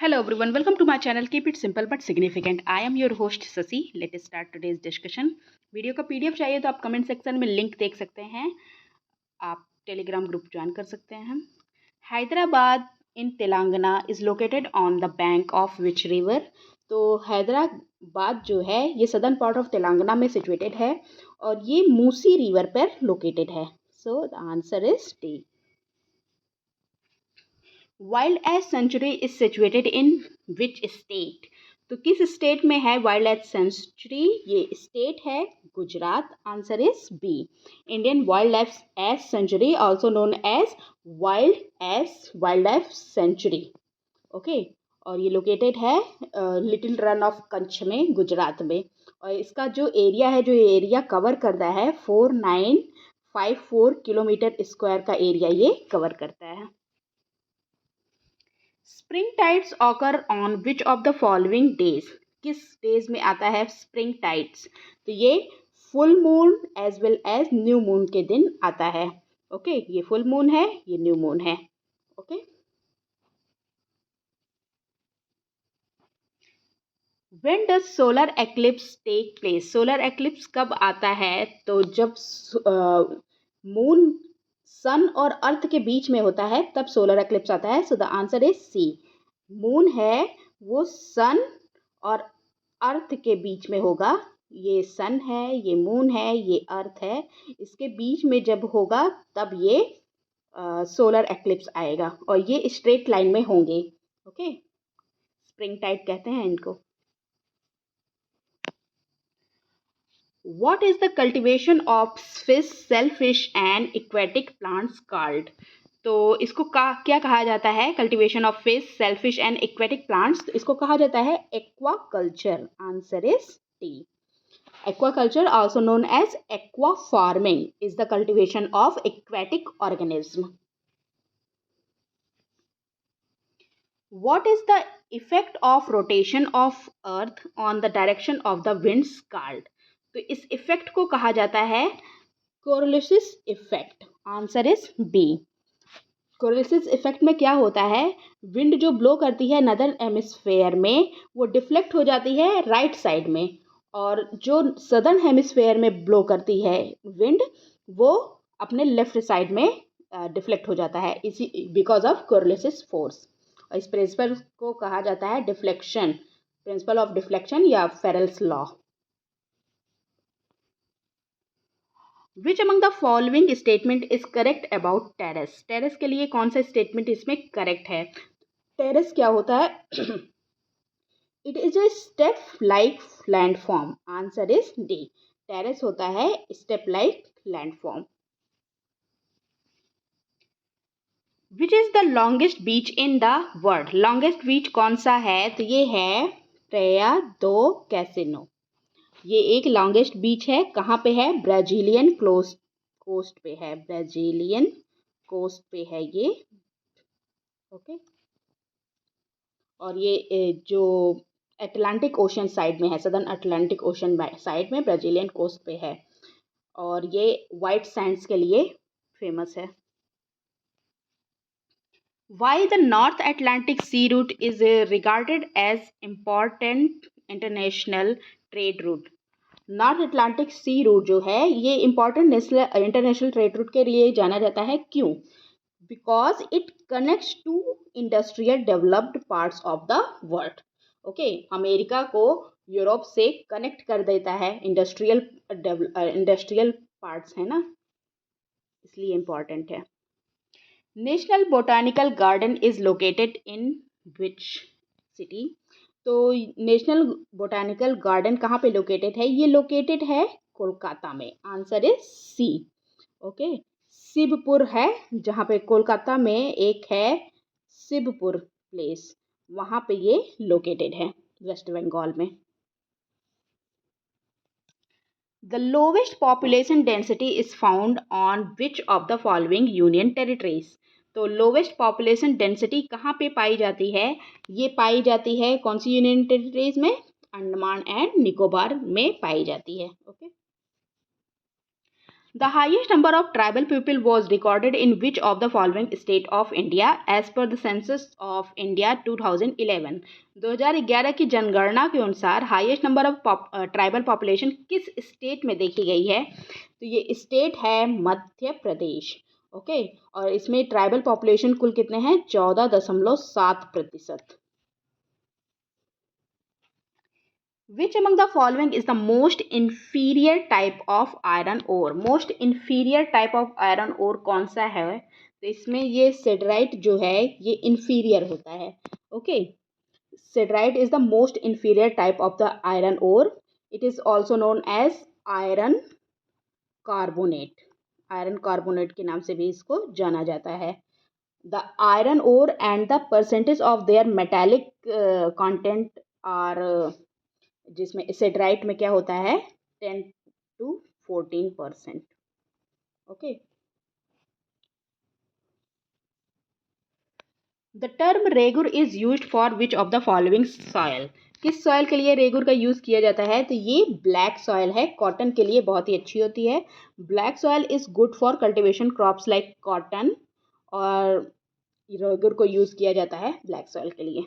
Hello everyone, welcome to my channel. Keep it simple but significant. I am your host Sasi. Let's start today's discussion. Video का PDF चाहिए तो आप comment section में link देख सकते हैं. आप टेलीग्राम ग्रुप ज्वाइन कर सकते हैं. Hyderabad in Telangana is located on the bank of which river. तो हैदराबाद जो है ये सदर्न पार्ट ऑफ तेलंगाना में सिचुएटेड है और ये मूसी रिवर पर लोकेटेड है. So the answer is D. Wildlife sanctuary is situated in which state. तो किस स्टेट में है वाइल्ड लाइफ सेंचुरी? ये स्टेट है Gujarat. Answer is B. Indian wildlife as sanctuary also known as wildlife sanctuary. Okay, और ये located है little run of Kutch में, गुजरात में. और इसका जो एरिया है, जो एरिया कवर करता है 4954 किलोमीटर स्क्वायर का एरिया ये कवर करता है. Spring tides occur on which of the following days. किस डेज में आता है स्प्रिंग टाइड्स? तो ये full moon as well as new moon के दिन आता है. ओके, ये फुल मून है, ये न्यू मून है. Okay, when does solar eclipse take place. Solar eclipse कब आता है? तो जब मून सन और अर्थ के बीच में होता है तब सोलर एक्लिप्स आता है. So the answer is C. Moon है वो सन और अर्थ के बीच में होगा. ये सन है, ये मून है, ये अर्थ है. इसके बीच में जब होगा तब ये सोलर एक्लिप्स आएगा और ये स्ट्रेट लाइन में होंगे. ओके, स्प्रिंग टाइड कहते हैं इनको. What is the cultivation of fish, shellfish and aquatic plants called? तो इसको क्या कहा जाता है? Cultivation of fish, shellfish and aquatic plants. इसको कहा जाता है aquaculture. Answer is D. Aquaculture also known as aquafarming is the cultivation of aquatic organism. What is the effect of rotation of earth on the direction of the winds called? तो इस effect को कहा जाता है Coriolis effect. Answer is B. Coriolis effect में क्या होता है? विंड जो ब्लो करती है नदर्न हेमिस्फेयर में वो डिफ्लेक्ट हो जाती है राइट साइड में, और जो सदर्न हेमिस्फेयर में ब्लो करती है विंड वो अपने लेफ्ट साइड में डिफ्लेक्ट हो जाता है, इसी बिकॉज ऑफ कोरियोलिसिस फोर्स. और इस प्रिंसिपल को कहा जाता है डिफ्लेक्शन, प्रिंसिपल ऑफ डिफ्लेक्शन या Ferrel's law. Which among the following statement is correct about terrace. Terrace के लिए कौन सा स्टेटमेंट इसमें करेक्ट है? टेरेस क्या होता है? It is a step like landform. Answer is D. Terrace होता है step like landform. Which is the longest beach in the world. Longest beach कौन सा है? तो ये है प्रेया दो कैसिनो. ये एक लॉन्गेस्ट बीच है. कहाँ पे है? ब्राजीलियन कोस्ट पे है. ब्राजीलियन कोस्ट पे है ये. ओके, और ये जो अटलांटिक ओशन साइड में है, सदर्न अटलांटिक ओशन साइड में ब्राजीलियन कोस्ट पे है, और ये वाइट सैंड्स के लिए फेमस है. Why the North Atlantic sea route is regarded as important international trade route. North Atlantic sea route जो है ये इंपॉर्टेंट इंटरनेशनल ट्रेड रूट के लिए जाना जाता है. क्यों? Because it connects to industrial developed parts of the world. Okay, America को यूरोप से कनेक्ट कर देता है. इंडस्ट्रियल पार्ट्स है ना, इसलिए इम्पॉर्टेंट है. National botanical garden is located in which city. तो नेशनल बोटानिकल गार्डन कहाँ पे लोकेटेड है? ये लोकेटेड है कोलकाता में. Answer is C. Okay, Shibpur है जहाँ पे कोलकाता में एक है शिवपुर प्लेस, वहाँ पे ये लोकेटेड है वेस्ट बंगाल में. The lowest population density is found on which of the following union territories. तो लोवेस्ट पॉपुलेशन डेंसिटी कहाँ पे पाई जाती है? ये पाई जाती है कौन सी यूनियन टेरिटरीज में? अंडमान एंड निकोबार में पाई जाती है. Okay, The highest number of tribal people was recorded in which of the following state of India as per the census of India 2011? 2011 की जनगणना के अनुसार highest number of tribal population किस state में देखी गई है? तो ये स्टेट है मध्य प्रदेश। ओके, और इसमें ट्राइबल पॉपुलेशन कुल कितने हैं? 14.7%। Which among the following is the most inferior type of iron ore? Most inferior type of iron ore कौन सा है? तो इसमें ये सिडराइट जो है ये inferior होता है। Okay, सिडराइट is the most inferior type of the iron ore. It is also known as iron carbonate. Iron carbonate के नाम से भी इसको जाना जाता है। The iron ore and the percentage of their metallic content are जिसमें सेड्राइट में क्या होता है 10 to 14%। Okay, the term regur is used for which of the following soil? किस सॉयल के लिए रेगुर का यूज़ किया जाता है? तो ये ब्लैक सॉयल है, कॉटन के लिए बहुत ही अच्छी होती है। Black soil is good for cultivation crops like cotton, और रेगुर को यूज़ किया जाता है ब्लैक सॉयल के लिए।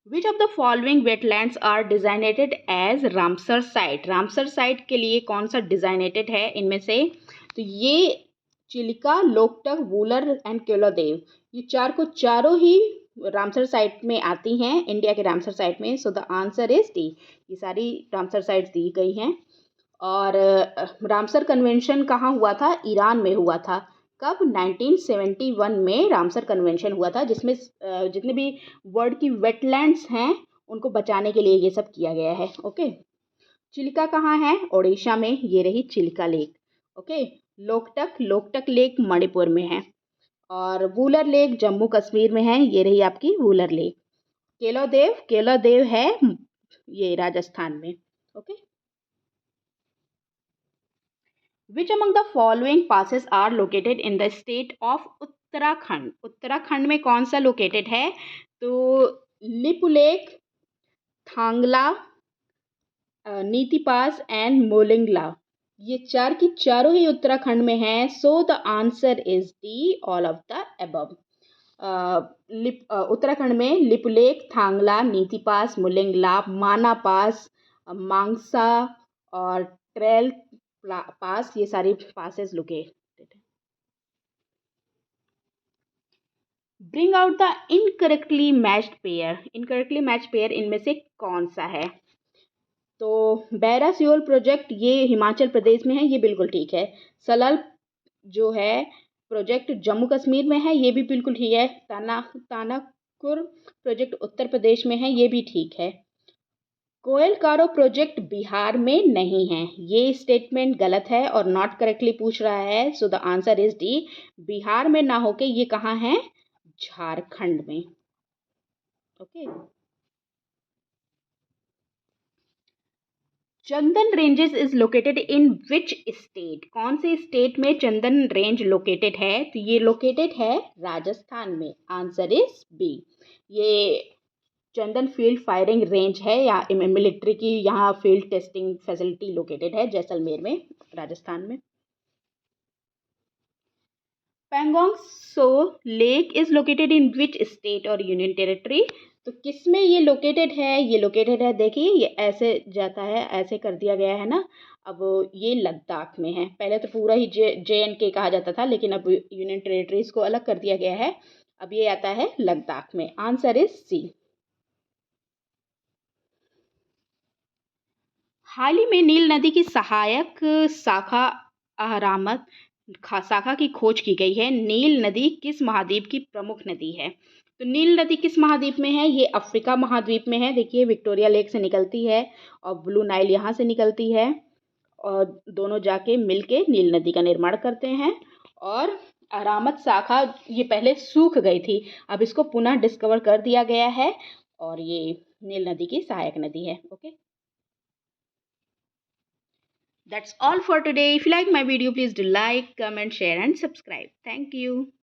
Which of the following wetlands are designated as Ramsar site? Ramsar site के लिए कौन सा डिजाइनेटेड है इनमें से? तो ये चिलिका, लोकटक, वूलर एंड केलोदेव, ये चारों ही रामसर साइट में आती हैं, इंडिया के रामसर साइट में। सो द आंसर इज डी, ये सारी रामसर साइट्स दी गई हैं। और रामसर कन्वेंशन कहाँ हुआ था? ईरान में हुआ था। कब? 1971 में रामसर कन्वेंशन हुआ था, जिसमें जितने भी वर्ल्ड की वेटलैंड्स हैं उनको बचाने के लिए ये सब किया गया है। ओके, चिलिका कहाँ है? ओडिशा में, ये रही Chilika lake. Okay, Loktak lake Manipur में है, और वूलर लेक जम्मू कश्मीर में है, ये रही आपकी वूलर लेक। केलोदेव है ये राजस्थान में। Okay, Which among the following passes are located in the state of Uttarakhand? Uttarakhand में कौन सा लोकेटेड है? तो लिपुलेख, थांगला, नीति पास एंड मोलिंगला, ये चारों ही उत्तराखंड में हैं। सो the answer is D, all of the above. Uttarakhand में लिपुलेख, थांगला, नीति पास, मोलिंगला, माना पास, मांगसा और ट्रेल पास, ये सारी पासेस लोकेटेड है। Bring out the incorrectly matched pair. Incorrectly matched pair इनमें से कौन सा है? तो बैरासियोल प्रोजेक्ट ये हिमाचल प्रदेश में है, ये बिल्कुल ठीक है। सलाल जो है प्रोजेक्ट जम्मू कश्मीर में है, ये भी बिल्कुल ठीक है। तानाकुर प्रोजेक्ट उत्तर प्रदेश में है, ये भी ठीक है। कोयल कारो प्रोजेक्ट बिहार में नहीं है, ये स्टेटमेंट गलत है और नॉट करेक्टली पूछ रहा है। So the answer is D, Bihar में ना होके ये कहाँ है? झारखंड में। Okay, Chandan ranges is located in which state? कौन से स्टेट में चंदन रेंज लोकेटेड है? तो ये लोकेटेड है राजस्थान में। आंसर इज बी, ये चंदन फील्ड फायरिंग रेंज है, या मिलिट्री की यहाँ फील्ड टेस्टिंग फैसिलिटी लोकेटेड है जैसलमेर में, राजस्थान में। Pangong Tso lake is located in which state और यूनियन टेरिटरी? तो किस में ये लोकेटेड है? ये लोकेटेड है, देखिए ये ऐसे जाता है, ऐसे कर दिया गया है ना। अब ये लद्दाख में है। पहले तो पूरा ही JNK कहा जाता था, लेकिन अब यूनियन टेरिटरीज को अलग कर दिया गया है। अब ये आता है लद्दाख में। आंसर इज सी। हाल ही में नील नदी की सहायक शाखा अहरामत शाखा की खोज की गई है। नील नदी किस महाद्वीप की प्रमुख नदी है? तो नील नदी किस महाद्वीप में है? ये अफ्रीका महाद्वीप में है। देखिए विक्टोरिया लेक से निकलती है और ब्लू नाइल यहाँ से निकलती है, और दोनों जाके मिलके नील नदी का निर्माण करते हैं। और अहरामत शाखा ये पहले सूख गई थी, अब इसको पुनः डिस्कवर कर दिया गया है, और ये नील नदी की सहायक नदी है। Okay, that's all for today. If you like my video, please do like, comment, share and subscribe. Thank you.